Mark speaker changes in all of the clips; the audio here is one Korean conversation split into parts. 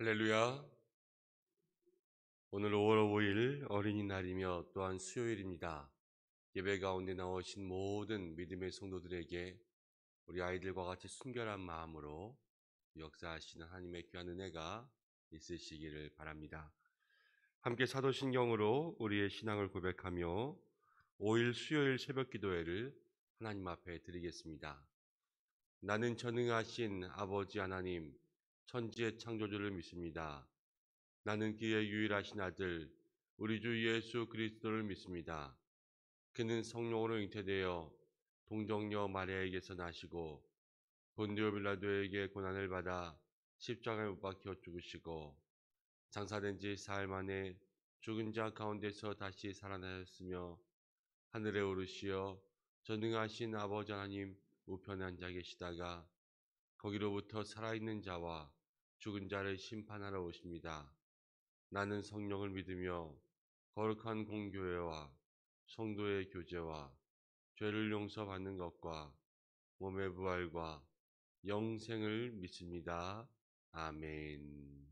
Speaker 1: 할렐루야. 오늘 5월 5일 어린이날이며 또한 수요일입니다. 예배 가운데 나오신 모든 믿음의 성도들에게 우리 아이들과 같이 순결한 마음으로 역사하시는 하나님의 귀한 은혜가 있으시기를 바랍니다. 함께 사도신경으로 우리의 신앙을 고백하며 5일 수요일 새벽 기도회를 하나님 앞에 드리겠습니다. 나는 전능하신 아버지 하나님, 천지의 창조주를 믿습니다. 나는 그의 유일하신 아들 우리 주 예수 그리스도를 믿습니다. 그는 성령으로 잉태되어 동정녀 마리아에게서 나시고 본디오 빌라도에게 고난을 받아 십자가에 못 박혀 죽으시고 장사된 지 사흘 만에 죽은 자 가운데서 다시 살아나셨으며 하늘에 오르시어 전능하신 아버지 하나님 우편에 앉아 계시다가 거기로부터 살아있는 자와 죽은 자를 심판하러 오십니다. 나는 성령을 믿으며 거룩한 공교회와 성도의 교제와 죄를 용서받는 것과 몸의 부활과 영생을 믿습니다. 아멘.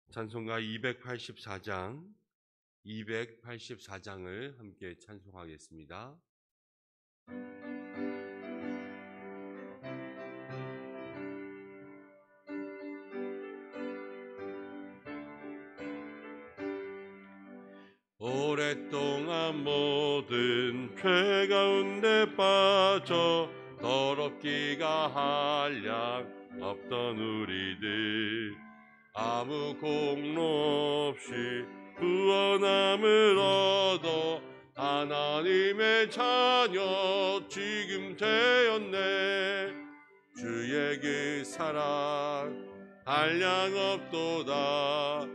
Speaker 1: 찬송가 284장을 함께 찬송하겠습니다. 오랫동안 모든 죄 가운데 빠져 더럽기가 한량 없던 우리들 아무 공로 없이 구원함을 얻어 하나님의 자녀 지금 되었네. 주의 그 사랑 한량 없도다.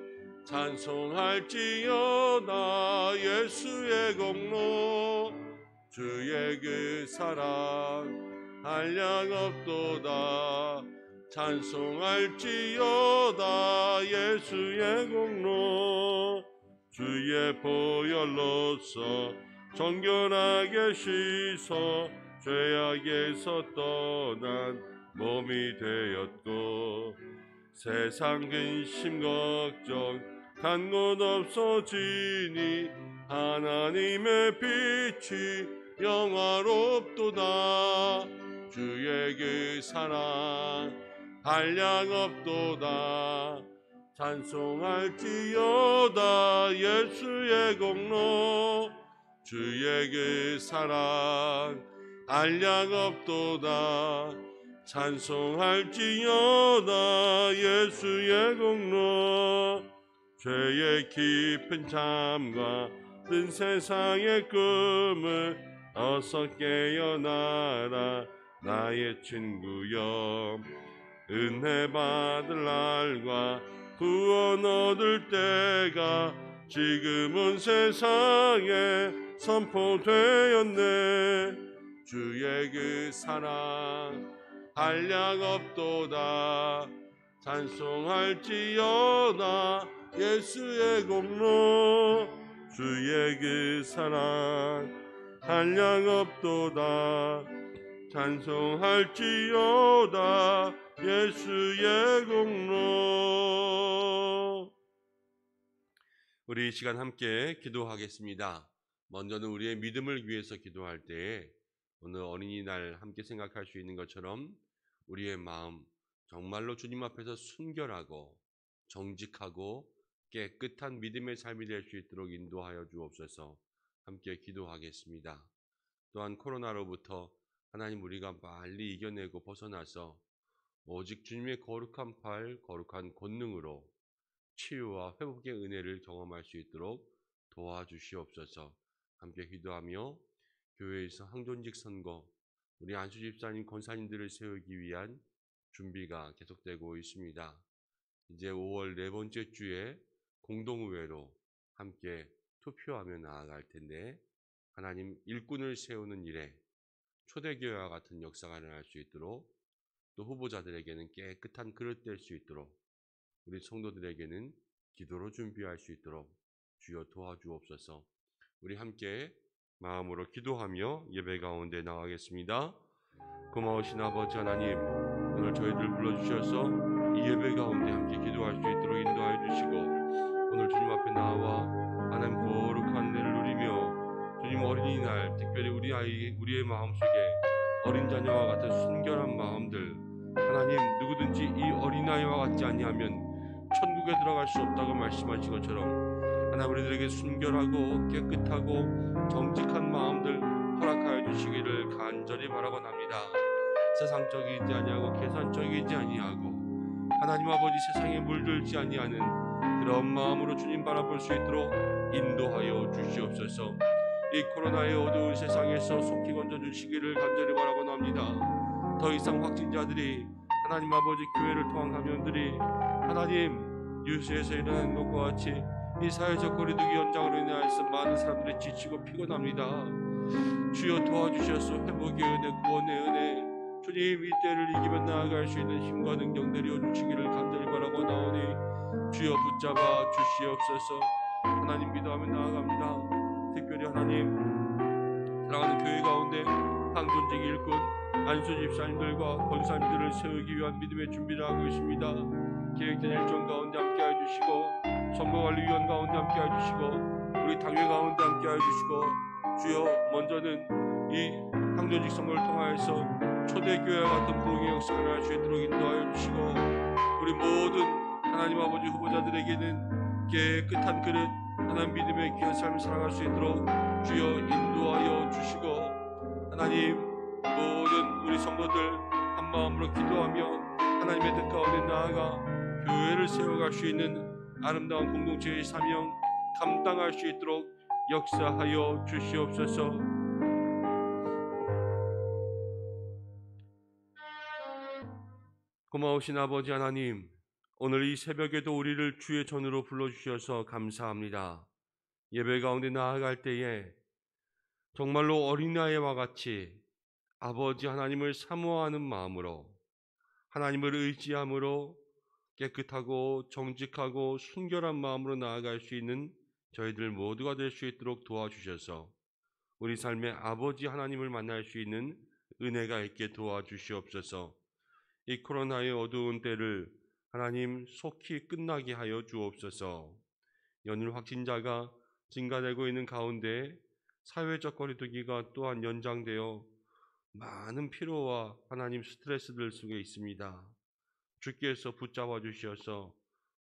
Speaker 1: 찬송할지어다 예수의 공로. 주의 그 사랑 한량 없도다. 찬송할지어다 예수의 공로. 주의 보혈로서 정결하게 씻어 죄악에서 떠난 몸이 되었고 세상 근심 걱정 단 것 없어지니 하나님의 빛이 영화롭도다. 주의 그 사랑 한량 없도다. 찬송할지어다 예수의 공로. 주의 그 사랑 한량 없도다. 찬송할지어다 예수의 공로. 죄의 깊은 잠과 뜬 세상의 꿈을 어서 깨어나라 나의 친구여. 은혜 받을 날과 구원 얻을 때가 지금은 세상에 선포되었네. 주의 그 사랑 한량 없도다. 찬송할지어다 예수의 공로. 주의 그 사랑 한량 없도다. 찬송할지어다 예수의 공로. 우리 이 시간 함께 기도하겠습니다. 먼저는 우리의 믿음을 위해서 기도할 때에 오늘 어린이날 함께 생각할 수 있는 것처럼 우리의 마음 정말로 주님 앞에서 순결하고 정직하고 깨끗한 믿음의 삶이 될 수 있도록 인도하여 주옵소서. 함께 기도하겠습니다. 또한 코로나로부터 하나님 우리가 빨리 이겨내고 벗어나서 오직 주님의 거룩한 팔, 거룩한 권능으로 치유와 회복의 은혜를 경험할 수 있도록 도와주시옵소서. 함께 기도하며 교회에서 항존직 선거, 우리 안수 집사님, 권사님들을 세우기 위한 준비가 계속되고 있습니다. 이제 5월 네 번째 주에 공동의회로 함께 투표하며 나아갈 텐데 하나님 일꾼을 세우는 일에 초대교회와 같은 역사가 일어날 수 있도록 또 후보자들에게는 깨끗한 그릇 될 수 있도록 우리 성도들에게는 기도로 준비할 수 있도록 주여 도와주옵소서. 우리 함께 마음으로 기도하며 예배 가운데 나가겠습니다. 고마우신 아버지 하나님, 오늘 저희들 불러주셔서 이 예배 가운데 함께 기도할 수 있도록 인도하여 주시고, 오늘 주님 앞에 나와 하나님 거룩한 은혜를 누리며 주님 어린이날 특별히 우리의 마음속에 어린 자녀와 같은 순결한 마음들, 하나님 누구든지 이 어린아이와 같지 아니하면 천국에 들어갈 수 없다고 말씀하신 것처럼 하나님 우리들에게 순결하고 깨끗하고 정직한 마음들 허락하여 주시기를 간절히 바라고합니다. 세상적이지 아니하고 계산적이지 아니하고 하나님 아버지 세상에 물들지 아니하는 그런 마음으로 주님 바라볼 수 있도록 인도하여 주시옵소서. 이 코로나의 어두운 세상에서 속히 건져 주시기를 간절히 바라고합니다. 더 이상 확진자들이 하나님 아버지 교회를 통한 감염들이 하나님 뉴스에서 일어나는 것과 같이 이 사회적 거리두기 연장으로 인하여서 많은 사람들이 지치고 피곤합니다. 주여 도와주셔서 회복의 은혜, 구원의 은혜, 주님 이 때를 이기며 나아갈 수 있는 힘과 능력 내려주시기를 간절히 바라고나오니 주여 붙잡아 주시옵소서. 하나님 기도하며 나아갑니다. 특별히 하나님 사랑하는 교회 가운데 황존직 일꾼 안수 집사님들과 권사님들을 세우기 위한 믿음의 준비를 하고 있습니다. 계획된 일정 가운데 함께해 주시고, 선거관리위원 가운데 함께해 주시고, 우리 당회 가운데 함께해 주시고, 주여 먼저는 이 황존직 선거를 통하여서 초대교회와 같은 부흥의 역사를 할 수 있도록 인도하여 주시고, 우리 모든 하나님 아버지 후보자들에게는 깨끗한 그릇 하나님 믿음의 귀한 삶을 살아갈 수 있도록 주여 인도하여 주시고, 하나님 모든 우리 성도들 한 마음으로 기도하며 하나님의 뜻 가운데 나아가 교회를 세워갈 수 있는 아름다운 공동체의 사명 감당할 수 있도록 역사하여 주시옵소서. 고마우신 아버지 하나님, 오늘 이 새벽에도 우리를 주의 전으로 불러주셔서 감사합니다. 예배 가운데 나아갈 때에 정말로 어린아이와 같이 아버지 하나님을 사모하는 마음으로, 하나님을 의지함으로 깨끗하고 정직하고 순결한 마음으로 나아갈 수 있는 저희들 모두가 될 수 있도록 도와주셔서 우리 삶의 아버지 하나님을 만날 수 있는 은혜가 있게 도와주시옵소서. 이 코로나의 어두운 때를 하나님 속히 끝나게 하여 주옵소서. 연일 확진자가 증가되고 있는 가운데 사회적 거리두기가 또한 연장되어 많은 피로와 하나님 스트레스들 속에 있습니다. 주께서 붙잡아 주시어서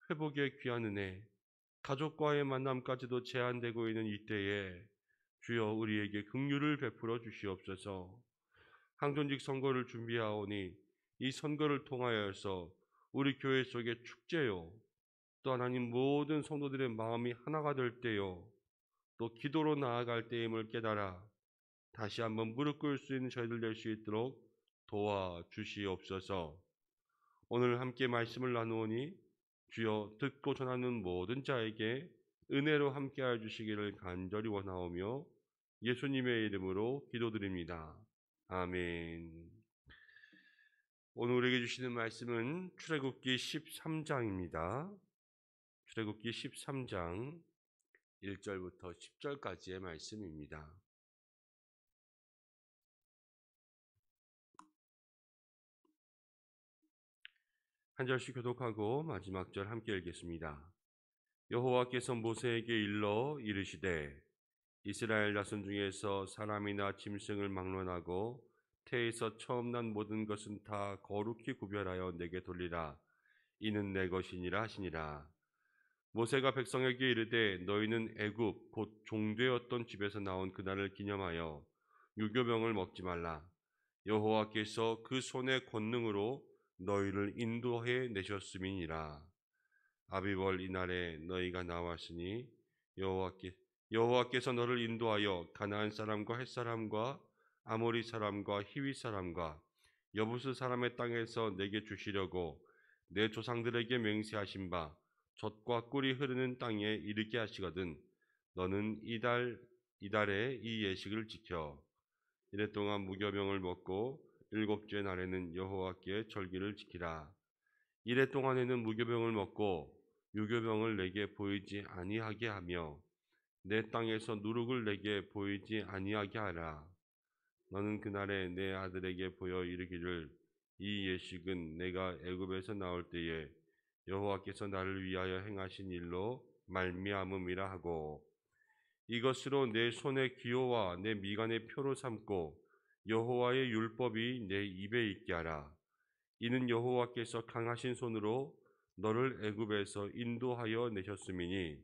Speaker 1: 회복의 귀한 은혜, 가족과의 만남까지도 제한되고 있는 이때에 주여 우리에게 긍휼을 베풀어 주시옵소서. 항존직 선거를 준비하오니 이 선거를 통하여서 우리 교회 속에 축제요, 또 하나님 모든 성도들의 마음이 하나가 될 때요, 또 기도로 나아갈 때임을 깨달아 다시 한번 무릎 꿇을 수 있는 저희들 될 수 있도록 도와주시옵소서. 오늘 함께 말씀을 나누오니 주여 듣고 전하는 모든 자에게 은혜로 함께하여 주시기를 간절히 원하오며 예수님의 이름으로 기도드립니다. 아멘. 오늘 우리에게 주시는 말씀은 출애굽기 13장입니다. 출애굽기 13장 1절부터 10절까지의 말씀입니다. 한 절씩 교독하고 마지막 절 함께 읽겠습니다. 여호와께서 모세에게 일러 이르시되 이스라엘 자손 중에서 사람이나 짐승을 막론하고 태에서 처음 난 모든 것은 다 거룩히 구별하여 내게 돌리라. 이는 내 것이니라 하시니라. 모세가 백성에게 이르되 너희는 애굽 곧 종되었던 집에서 나온 그날을 기념하여 유교병을 먹지 말라. 여호와께서 그 손의 권능으로 너희를 인도해 내셨음이니라. 아비벌 이날에 너희가 나왔으니 여호와께서 너를 인도하여 가나안 사람과 헷 사람과 아모리 사람과 히위 사람과 여부스 사람의 땅에서 내게 주시려고 내 조상들에게 맹세하신 바 젖과 꿀이 흐르는 땅에 이르게 하시거든 너는 이달에 이 예식을 지켜 이래 동안 무교병을 먹고 일곱째 날에는 여호와께 절기를 지키라. 이래 동안에는 무교병을 먹고 유교병을 내게 보이지 아니하게 하며 내 땅에서 누룩을 내게 보이지 아니하게 하라. 너는 그날에 내 아들에게 보여 이르기를 이 예식은 내가 애굽에서 나올 때에 여호와께서 나를 위하여 행하신 일로 말미암음이라 하고 이것으로 내 손의 기호와 내 미간의 표로 삼고 여호와의 율법이 내 입에 있게 하라. 이는 여호와께서 강하신 손으로 너를 애굽에서 인도하여 내셨음이니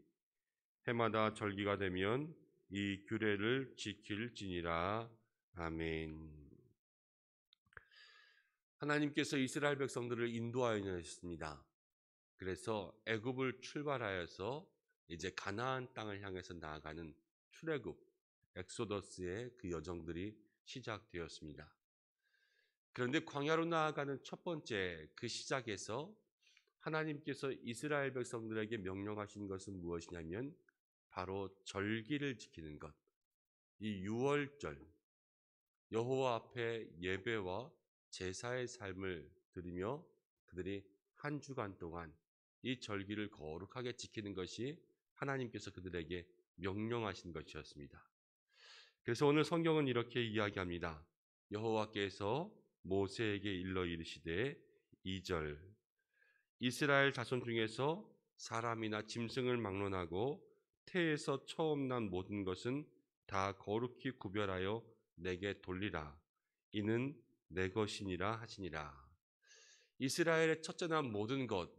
Speaker 1: 해마다 절기가 되면 이 규례를 지킬지니라. 아멘. 하나님께서 이스라엘 백성들을 인도하여 내셨습니다. 그래서 애굽을 출발하여서 이제 가나안 땅을 향해서 나아가는 출애굽, 엑소더스의 그 여정들이 시작되었습니다. 그런데 광야로 나아가는 첫 번째 그 시작에서 하나님께서 이스라엘 백성들에게 명령하신 것은 무엇이냐면 바로 절기를 지키는 것. 이 유월절, 여호와 앞에 예배와 제사의 삶을 드리며 그들이 한 주간 동안 이 절기를 거룩하게 지키는 것이 하나님께서 그들에게 명령하신 것이었습니다. 그래서 오늘 성경은 이렇게 이야기합니다. 여호와께서 모세에게 일러 이르시되 2절 이스라엘 자손 중에서 사람이나 짐승을 막론하고 태에서 처음 난 모든 것은 다 거룩히 구별하여 내게 돌리라. 이는 내 것이니라 하시니라. 이스라엘의 첫째 난 모든 것,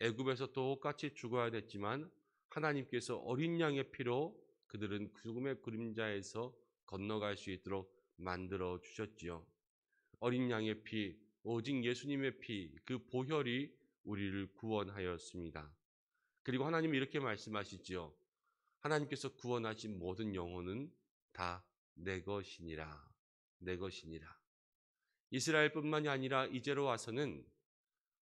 Speaker 1: 애굽에서 똑같이 죽어야 됐지만 하나님께서 어린 양의 피로 그들은 죽음의 그림자에서 건너갈 수 있도록 만들어 주셨지요. 어린 양의 피, 오직 예수님의 피, 그 보혈이 우리를 구원하였습니다. 그리고 하나님이 이렇게 말씀하시지요. 하나님께서 구원하신 모든 영혼은 다 내 것이니라. 내 것이니라. 이스라엘뿐만이 아니라 이제로 와서는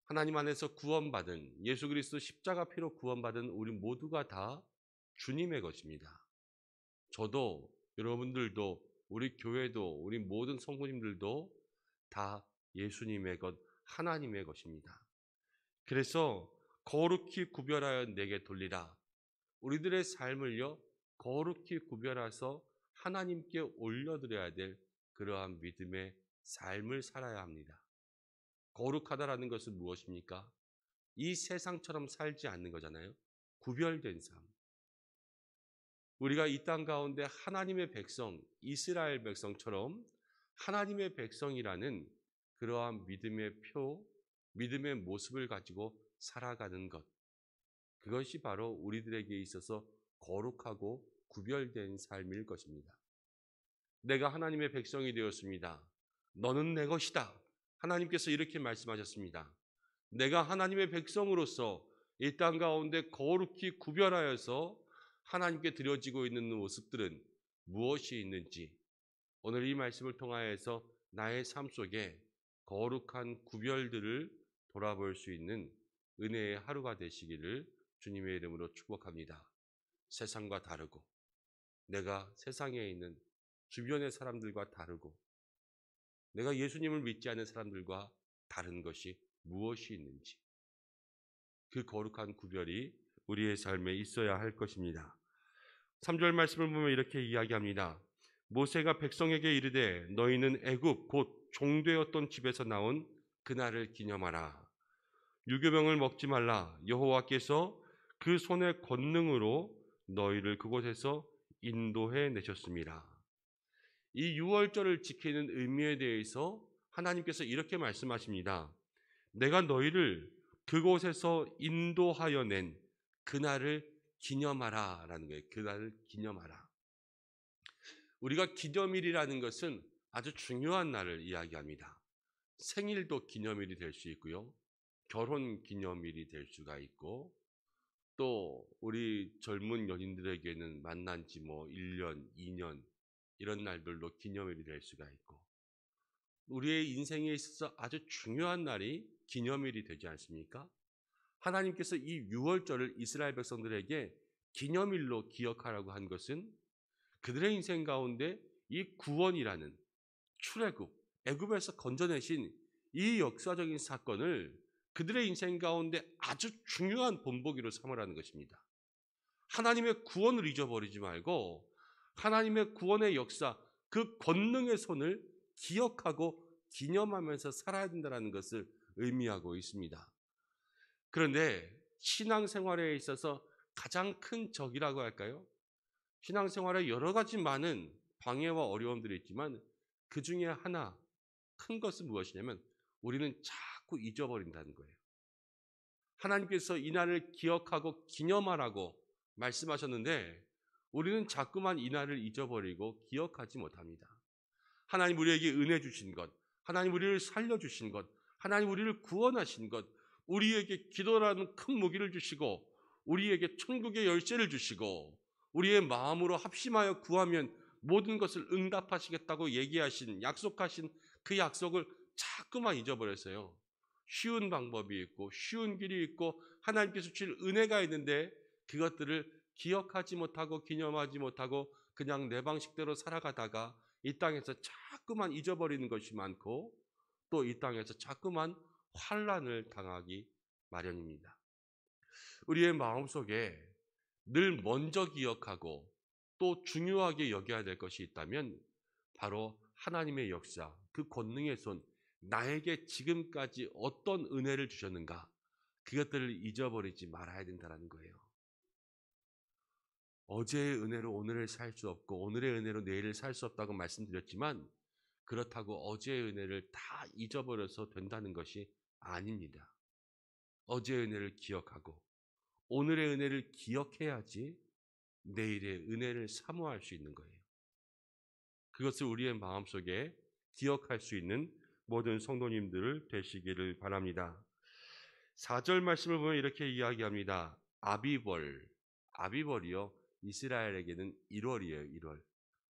Speaker 1: 하나님 안에서 구원받은 예수 그리스도 십자가 피로 구원받은 우리 모두가 다 주님의 것입니다. 저도 여러분들도 우리 교회도 우리 모든 성도님들도 다 예수님의 것, 하나님의 것입니다. 그래서 거룩히 구별하여 내게 돌리라. 우리들의 삶을요 거룩히 구별해서 하나님께 올려드려야 될 그러한 믿음의 삶을 살아야 합니다. 거룩하다라는 것은 무엇입니까? 이 세상처럼 살지 않는 거잖아요. 구별된 삶. 우리가 이 땅 가운데 하나님의 백성, 이스라엘 백성처럼 하나님의 백성이라는 그러한 믿음의 표, 믿음의 모습을 가지고 살아가는 것. 그것이 바로 우리들에게 있어서 거룩하고 구별된 삶일 것입니다. 내가 하나님의 백성이 되었습니다. 너는 내 것이다. 하나님께서 이렇게 말씀하셨습니다. 내가 하나님의 백성으로서 이 땅 가운데 거룩히 구별하여서 하나님께 드려지고 있는 모습들은 무엇이 있는지 오늘 이 말씀을 통하여서 나의 삶 속에 거룩한 구별들을 돌아볼 수 있는 은혜의 하루가 되시기를 주님의 이름으로 축복합니다. 세상과 다르고 내가 세상에 있는 주변의 사람들과 다르고 내가 예수님을 믿지 않는 사람들과 다른 것이 무엇이 있는지 그 거룩한 구별이 우리의 삶에 있어야 할 것입니다. 3절 말씀을 보면 이렇게 이야기합니다. 모세가 백성에게 이르되 너희는 애굽 곧 종되었던 집에서 나온 그날을 기념하라. 유교병을 먹지 말라. 여호와께서 그 손의 권능으로 너희를 그곳에서 인도해 내셨습니다. 이 유월절을 지키는 의미에 대해서 하나님께서 이렇게 말씀하십니다. 내가 너희를 그곳에서 인도하여 낸 그날을 기념하라 라는 거예요. 그날을 기념하라. 우리가 기념일이라는 것은 아주 중요한 날을 이야기합니다. 생일도 기념일이 될 수 있고요. 결혼 기념일이 될 수가 있고 또 우리 젊은 연인들에게는 만난 지 1년, 2년 이런 날들도 기념일이 될 수가 있고 우리의 인생에 있어서 아주 중요한 날이 기념일이 되지 않습니까? 하나님께서 이 유월절을 이스라엘 백성들에게 기념일로 기억하라고 한 것은 그들의 인생 가운데 이 구원이라는 출애굽, 애굽에서 건져내신 이 역사적인 사건을 그들의 인생 가운데 아주 중요한 본보기로 삼으라는 것입니다. 하나님의 구원을 잊어버리지 말고 하나님의 구원의 역사, 그 권능의 손을 기억하고 기념하면서 살아야 된다는 것을 의미하고 있습니다. 그런데 신앙생활에 있어서 가장 큰 적이라고 할까요? 신앙생활에 여러 가지 많은 방해와 어려움들이 있지만 그 중에 하나 큰 것은 무엇이냐면 우리는 자꾸 잊어버린다는 거예요. 하나님께서 이 날을 기억하고 기념하라고 말씀하셨는데 우리는 자꾸만 이 날을 잊어버리고 기억하지 못합니다. 하나님 우리에게 은혜 주신 것, 하나님 우리를 살려주신 것, 하나님 우리를 구원하신 것, 우리에게 기도라는 큰 무기를 주시고 우리에게 천국의 열쇠를 주시고 우리의 마음으로 합심하여 구하면 모든 것을 응답하시겠다고 얘기하신 약속하신 그 약속을 자꾸만 잊어버렸어요. 쉬운 방법이 있고 쉬운 길이 있고 하나님께서 주실 은혜가 있는데 그것들을 기억하지 못하고 기념하지 못하고 그냥 내 방식대로 살아가다가 이 땅에서 자꾸만 잊어버리는 것이 많고 또 이 땅에서 자꾸만 환난을 당하기 마련입니다. 우리의 마음속에 늘 먼저 기억하고 또 중요하게 여겨야 될 것이 있다면 바로 하나님의 역사, 그 권능의 손, 나에게 지금까지 어떤 은혜를 주셨는가 그것들을 잊어버리지 말아야 된다는 거예요. 어제의 은혜로 오늘을 살 수 없고 오늘의 은혜로 내일을 살 수 없다고 말씀드렸지만 그렇다고 어제의 은혜를 다 잊어버려서 된다는 것이 아닙니다. 어제의 은혜를 기억하고 오늘의 은혜를 기억해야지 내일의 은혜를 사모할 수 있는 거예요. 그것을 우리의 마음속에 기억할 수 있는 모든 성도님들 되시기를 바랍니다. 4절 말씀을 보면 이렇게 이야기합니다. 아비벌, 아비벌이요 이스라엘에게는 1월이에요. 1월.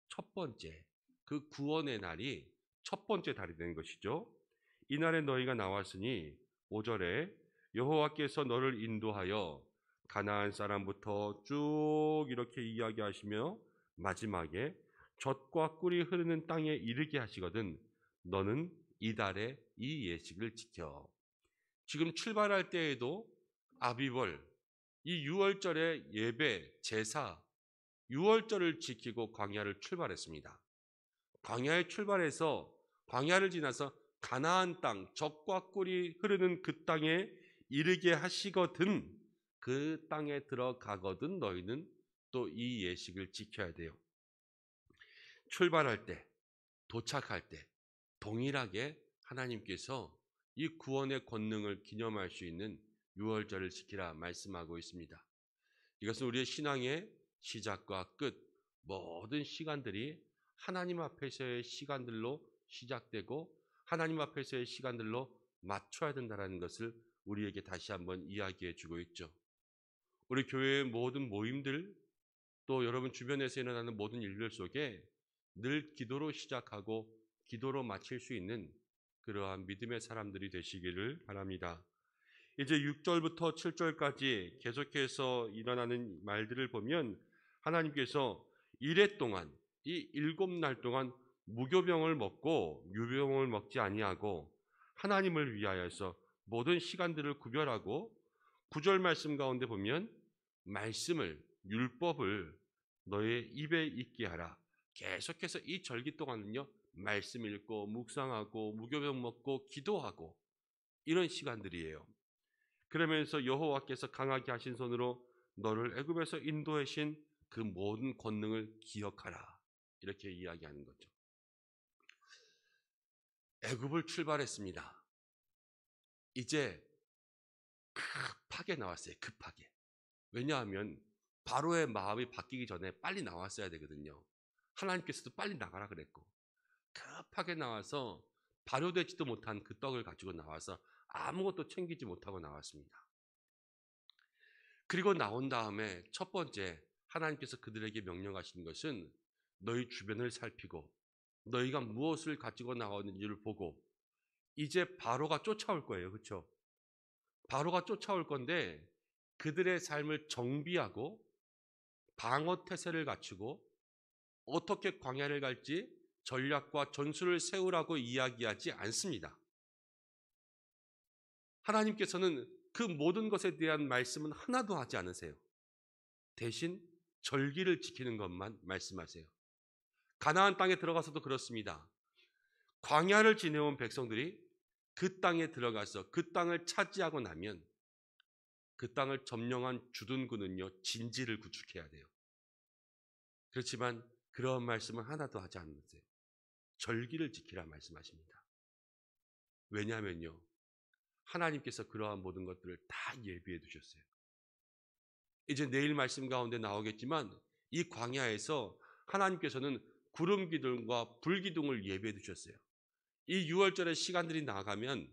Speaker 1: 첫 번째, 그 구원의 날이 첫 번째 달이 되는 것이죠. 이날에 너희가 나왔으니 5절에 여호와께서 너를 인도하여 가나안 사람부터 쭉 이렇게 이야기하시며 마지막에 젖과 꿀이 흐르는 땅에 이르게 하시거든 너는 이달에 이 예식을 지켜. 지금 출발할 때에도 아비벌, 이 6월절의 예배, 제사, 6월절을 지키고 광야를 출발했습니다. 광야에 출발해서 광야를 지나서 가나안 땅, 젖과 꿀이 흐르는 그 땅에 이르게 하시거든 그 땅에 들어가거든 너희는 또 이 예식을 지켜야 돼요. 출발할 때, 도착할 때 동일하게 하나님께서 이 구원의 권능을 기념할 수 있는 6월절을 지키라 말씀하고 있습니다. 이것은 우리의 신앙의 시작과 끝, 모든 시간들이 하나님 앞에서의 시간들로 시작되고 하나님 앞에서의 시간들로 맞춰야 된다는 것을 우리에게 다시 한번 이야기해 주고 있죠. 우리 교회의 모든 모임들 또 여러분 주변에서 일어나는 모든 일들 속에 늘 기도로 시작하고 기도로 마칠 수 있는 그러한 믿음의 사람들이 되시기를 바랍니다. 이제 6절부터 7절까지 계속해서 일어나는 말들을 보면 하나님께서 이래 동안 이 7날 동안 무교병을 먹고 유병을 먹지 아니하고 하나님을 위하여서 모든 시간들을 구별하고 9절 말씀 가운데 보면 말씀을 율법을 너의 입에 있게 하라. 계속해서 이 절기 동안은요 말씀 읽고 묵상하고 무교병 먹고 기도하고 이런 시간들이에요. 그러면서 여호와께서 강하게 하신 손으로 너를 애굽에서 인도하신 그 모든 권능을 기억하라. 이렇게 이야기하는 거죠. 애굽을 출발했습니다. 이제 급하게 나왔어요. 급하게. 왜냐하면 바로의 마음이 바뀌기 전에 빨리 나왔어야 되거든요. 하나님께서도 빨리 나가라 그랬고 급하게 나와서 발효되지도 못한 그 떡을 가지고 나와서 아무것도 챙기지 못하고 나왔습니다. 그리고 나온 다음에 첫 번째 하나님께서 그들에게 명령하신 것은 너희 주변을 살피고 너희가 무엇을 가지고 나왔는지를 보고 이제 바로가 쫓아올 거예요. 그렇죠? 바로가 쫓아올 건데 그들의 삶을 정비하고 방어 태세를 갖추고 어떻게 광야를 갈지 전략과 전술을 세우라고 이야기하지 않습니다. 하나님께서는 그 모든 것에 대한 말씀은 하나도 하지 않으세요. 대신 절기를 지키는 것만 말씀하세요. 가나안 땅에 들어가서도 그렇습니다. 광야를 지내온 백성들이 그 땅에 들어가서 그 땅을 차지하고 나면 그 땅을 점령한 주둔군은요, 진지를 구축해야 돼요. 그렇지만 그런 말씀은 하나도 하지 않으세요. 절기를 지키라 말씀하십니다. 왜냐하면요, 하나님께서 그러한 모든 것들을 다 예비해 두셨어요. 이제 내일 말씀 가운데 나오겠지만 이 광야에서 하나님께서는 구름 기둥과 불 기둥을 예비해 두셨어요. 이 6월절의 시간들이 나아가면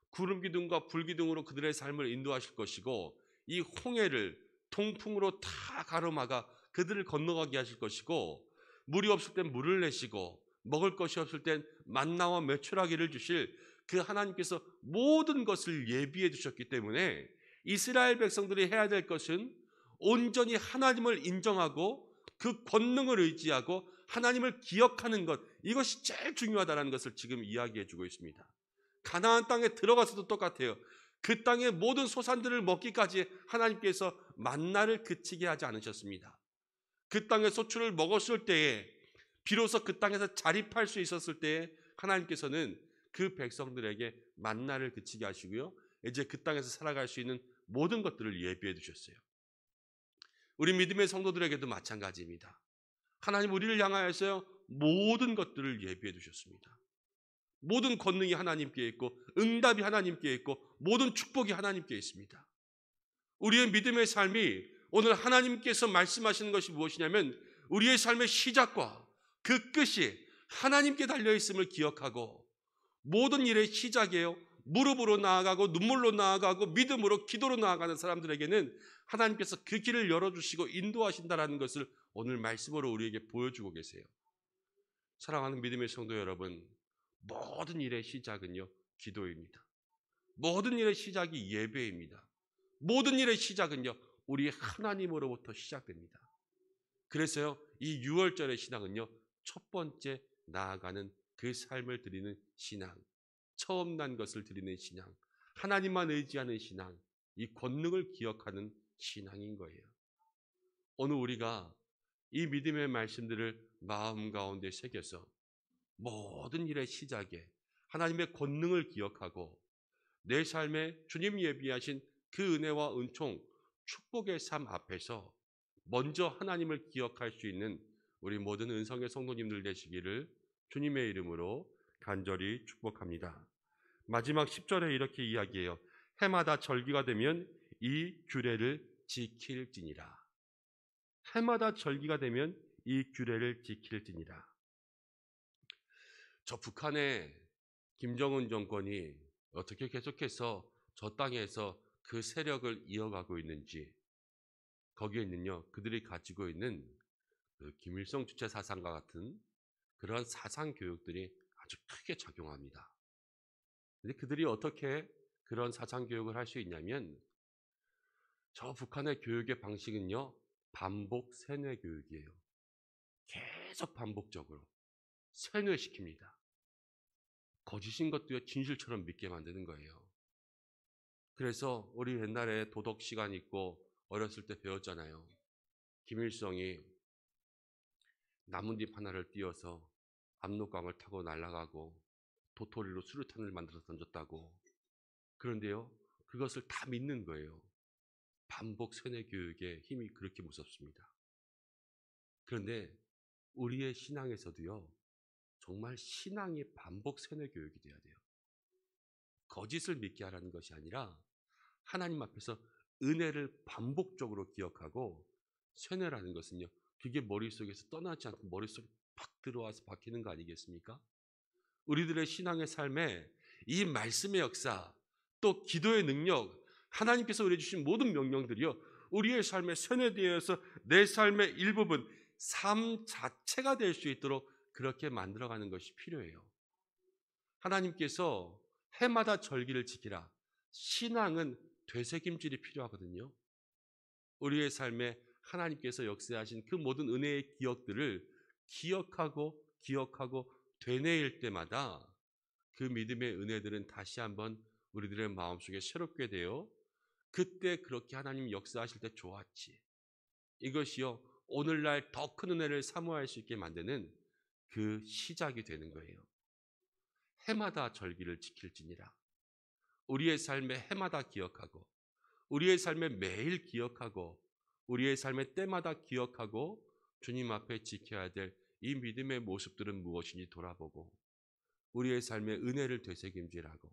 Speaker 1: 구름 기둥과 불 기둥으로 그들의 삶을 인도하실 것이고, 이 홍해를 통풍으로 다 가로막아 그들을 건너가게 하실 것이고, 물이 없을 땐 물을 내시고 먹을 것이 없을 땐 만나와 메추라기를 주실 그 하나님께서 모든 것을 예비해 두셨기 때문에 이스라엘 백성들이 해야 될 것은 온전히 하나님을 인정하고 그 권능을 의지하고 하나님을 기억하는 것, 이것이 제일 중요하다는 것을 지금 이야기해 주고 있습니다. 가나안 땅에 들어가서도 똑같아요. 그 땅의 모든 소산들을 먹기까지 하나님께서 만나를 그치게 하지 않으셨습니다. 그 땅의 소출을 먹었을 때에, 비로소 그 땅에서 자립할 수 있었을 때에 하나님께서는 그 백성들에게 만나를 그치게 하시고요, 이제 그 땅에서 살아갈 수 있는 모든 것들을 예비해 두셨어요. 우리 믿음의 성도들에게도 마찬가지입니다. 하나님 우리를 향하여서 모든 것들을 예비해 두셨습니다. 모든 권능이 하나님께 있고 응답이 하나님께 있고 모든 축복이 하나님께 있습니다. 우리의 믿음의 삶이 오늘 하나님께서 말씀하시는 것이 무엇이냐면, 우리의 삶의 시작과 그 끝이 하나님께 달려있음을 기억하고, 모든 일의 시작이에요. 무릎으로 나아가고 눈물로 나아가고 믿음으로 기도로 나아가는 사람들에게는 하나님께서 그 길을 열어주시고 인도하신다는 것을 오늘 말씀으로 우리에게 보여주고 계세요. 사랑하는 믿음의 성도 여러분, 모든 일의 시작은요, 기도입니다. 모든 일의 시작이 예배입니다. 모든 일의 시작은요, 우리 하나님으로부터 시작됩니다. 그래서요, 이 6월절의 신앙은요, 첫 번째 나아가는 그 삶을 드리는 신앙, 처음 난 것을 드리는 신앙, 하나님만 의지하는 신앙, 이 권능을 기억하는 신앙인 거예요. 오늘 우리가 이 믿음의 말씀들을 마음 가운데 새겨서 모든 일의 시작에 하나님의 권능을 기억하고 내 삶에 주님 예비하신 그 은혜와 은총, 축복의 삶 앞에서 먼저 하나님을 기억할 수 있는 우리 모든 은성의 성도님들 되시기를 주님의 이름으로 간절히 축복합니다. 마지막 10절에 이렇게 이야기해요. 해마다 절기가 되면 이 규례를 지킬지니라. 해마다 절기가 되면 이 규례를 지킬지니라. 저 북한의 김정은 정권이 어떻게 계속해서 저 땅에서 그 세력을 이어가고 있는지, 거기에는요, 그들이 가지고 있는 그 김일성 주체 사상과 같은 그런 사상 교육들이 아주 크게 작용합니다. 근데 그들이 어떻게 그런 사상 교육을 할 수 있냐면, 저 북한의 교육의 방식은요, 반복 세뇌 교육이에요. 계속 반복적으로 세뇌시킵니다. 거짓인 것도요, 진실처럼 믿게 만드는 거예요. 그래서 우리 옛날에 도덕 시간 있고 어렸을 때 배웠잖아요. 김일성이 나뭇잎 하나를 띄어서 압록강을 타고 날아가고 도토리로 수류탄을 만들어서 던졌다고. 그런데요, 그것을 다 믿는 거예요. 반복 세뇌 교육의 힘이 그렇게 무섭습니다. 그런데 우리의 신앙에서도요, 정말 신앙이 반복 세뇌 교육이 돼야 돼요. 거짓을 믿게 하라는 것이 아니라 하나님 앞에서 은혜를 반복적으로 기억하고, 세뇌라는 것은요, 그게 머릿속에서 떠나지 않고 머릿속에 팍 들어와서 박히는 거 아니겠습니까? 우리들의 신앙의 삶에 이 말씀의 역사, 또 기도의 능력, 하나님께서 우리에게 주신 모든 명령들이요, 우리의 삶에 세뇌되어서 내 삶의 일부분, 삶 자체가 될 수 있도록 그렇게 만들어가는 것이 필요해요. 하나님께서 해마다 절기를 지키라. 신앙은 되새김질이 필요하거든요. 우리의 삶에 하나님께서 역사하신 그 모든 은혜의 기억들을 기억하고 되뇌일 때마다 그 믿음의 은혜들은 다시 한번 우리들의 마음속에 새롭게 되어, 그때 그렇게 하나님 역사하실 때 좋았지, 이것이요, 오늘날 더 큰 은혜를 사모할 수 있게 만드는 그 시작이 되는 거예요. 해마다 절기를 지킬지니라. 우리의 삶의 해마다 기억하고 우리의 삶의 매일 기억하고 우리의 삶의 때마다 기억하고 주님 앞에 지켜야 될 이 믿음의 모습들은 무엇인지 돌아보고 우리의 삶의 은혜를 되새김질하고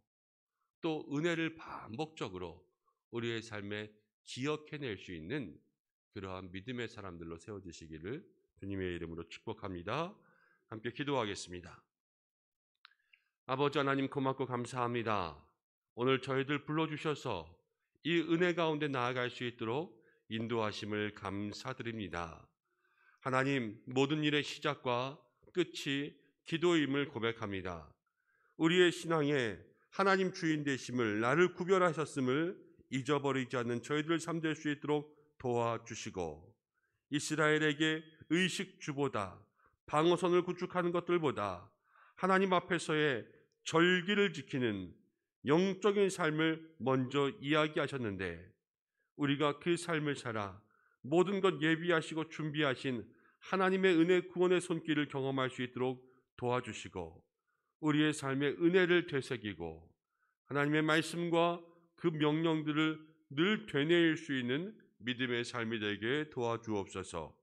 Speaker 1: 또 은혜를 반복적으로 우리의 삶에 기억해낼 수 있는 그러한 믿음의 사람들로 세워주시기를 주님의 이름으로 축복합니다. 함께 기도하겠습니다. 아버지 하나님 고맙고 감사합니다. 오늘 저희들 불러주셔서 이 은혜 가운데 나아갈 수 있도록 인도하심을 감사드립니다. 하나님, 모든 일의 시작과 끝이 기도임을 고백합니다. 우리의 신앙에 하나님 주인 되심을, 나를 구별하셨음을 잊어버리지 않는 저희들 삶 될 수 있도록 도와주시고 이스라엘에게 의식주보다 방어선을 구축하는 것들보다 하나님 앞에서의 절기를 지키는 영적인 삶을 먼저 이야기하셨는데 우리가 그 삶을 살아 모든 것 예비하시고 준비하신 하나님의 은혜 구원의 손길을 경험할 수 있도록 도와주시고 우리의 삶의 은혜를 되새기고 하나님의 말씀과 그 명령들을 늘 되뇌일 수 있는 믿음의 삶이 되게 도와주옵소서.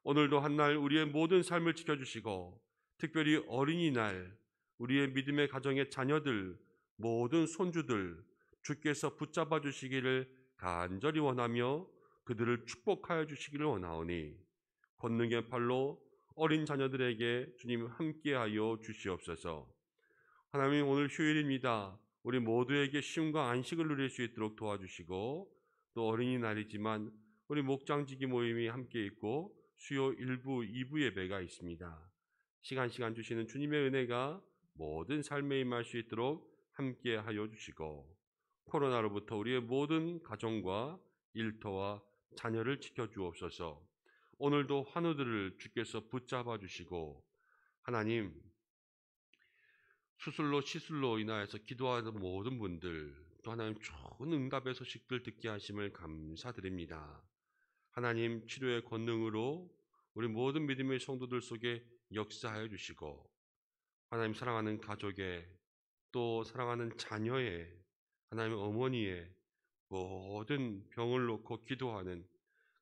Speaker 1: 오늘도 한날 우리의 모든 삶을 지켜주시고 특별히 어린이날 우리의 믿음의 가정의 자녀들 모든 손주들 주께서 붙잡아 주시기를 간절히 원하며 그들을 축복하여 주시기를 원하오니 권능의 팔로 어린 자녀들에게 주님 함께하여 주시옵소서. 하나님 오늘 휴일입니다. 우리 모두에게 쉼과 안식을 누릴 수 있도록 도와주시고 또 어린이날이지만 우리 목장지기 모임이 함께 있고 수요 1부, 2부 예배가 있습니다. 시간 주시는 주님의 은혜가 모든 삶에 임할 수 있도록 함께하여 주시고 코로나로부터 우리의 모든 가정과 일터와 자녀를 지켜주옵소서. 오늘도 환우들을 주께서 붙잡아 주시고 하나님 수술로 시술로 인하여서 기도하는 모든 분들 또 하나님 좋은 응답의 소식들 듣게 하심을 감사드립니다. 하나님 치료의 권능으로 우리 모든 믿음의 성도들 속에 역사하여 주시고 하나님 사랑하는 가족의 또 사랑하는 자녀의 하나님 어머니의 모든 병을 놓고 기도하는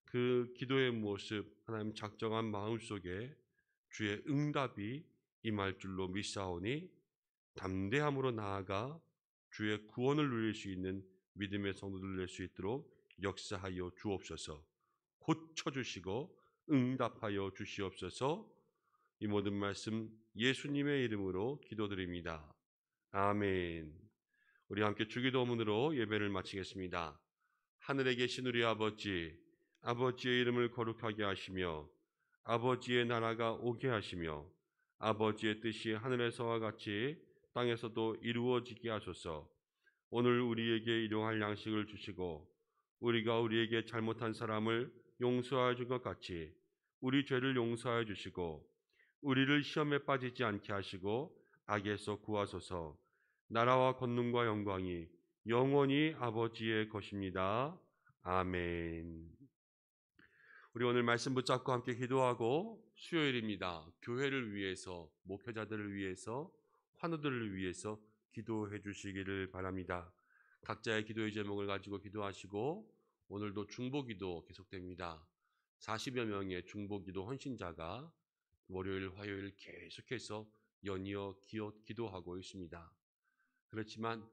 Speaker 1: 그 기도의 모습 하나님 작정한 마음속에 주의 응답이 임할 줄로 믿사오니 담대함으로 나아가 주의 구원을 누릴 수 있는 믿음의 성도들 될 수 있도록 역사하여 주옵소서. 고쳐주시고 응답하여 주시옵소서. 이 모든 말씀 예수님의 이름으로 기도드립니다. 아멘. 우리 함께 주기도문으로 예배를 마치겠습니다. 하늘에 계신 우리 아버지, 아버지의 이름을 거룩하게 하시며 아버지의 나라가 오게 하시며 아버지의 뜻이 하늘에서와 같이 땅에서도 이루어지게 하소서. 오늘 우리에게 일용할 양식을 주시고 우리가 우리에게 잘못한 사람을 용서하여 준 것 같이 우리 죄를 용서하여 주시고 우리를 시험에 빠지지 않게 하시고 악에서 구하소서. 나라와 권능과 영광이 영원히 아버지의 것입니다. 아멘. 우리 오늘 말씀 붙잡고 함께 기도하고 수요일입니다. 교회를 위해서, 목회자들을 위해서, 환우들을 위해서 기도해 주시기를 바랍니다. 각자의 기도의 제목을 가지고 기도하시고 오늘도 중보기도 계속됩니다. 40여 명의 중보기도 헌신자가 월요일, 화요일 계속해서 연이어 기도하고 있습니다. 그렇지만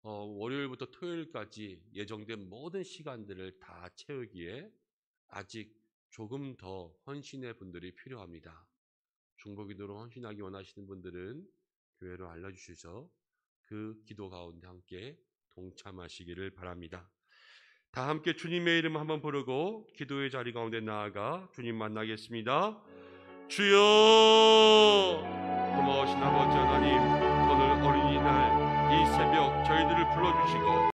Speaker 1: 월요일부터 토요일까지 예정된 모든 시간들을 다 채우기에 아직 조금 더 헌신의 분들이 필요합니다. 중보기도로 헌신하기 원하시는 분들은 교회로 알려주셔서 그 기도 가운데 함께 동참하시기를 바랍니다. 다 함께 주님의 이름 한번 부르고 기도의 자리 가운데 나아가 주님 만나겠습니다. 주여! 고마우신 아버지 하나님, 오늘 어린이날 이 새벽 저희들을 불러주시고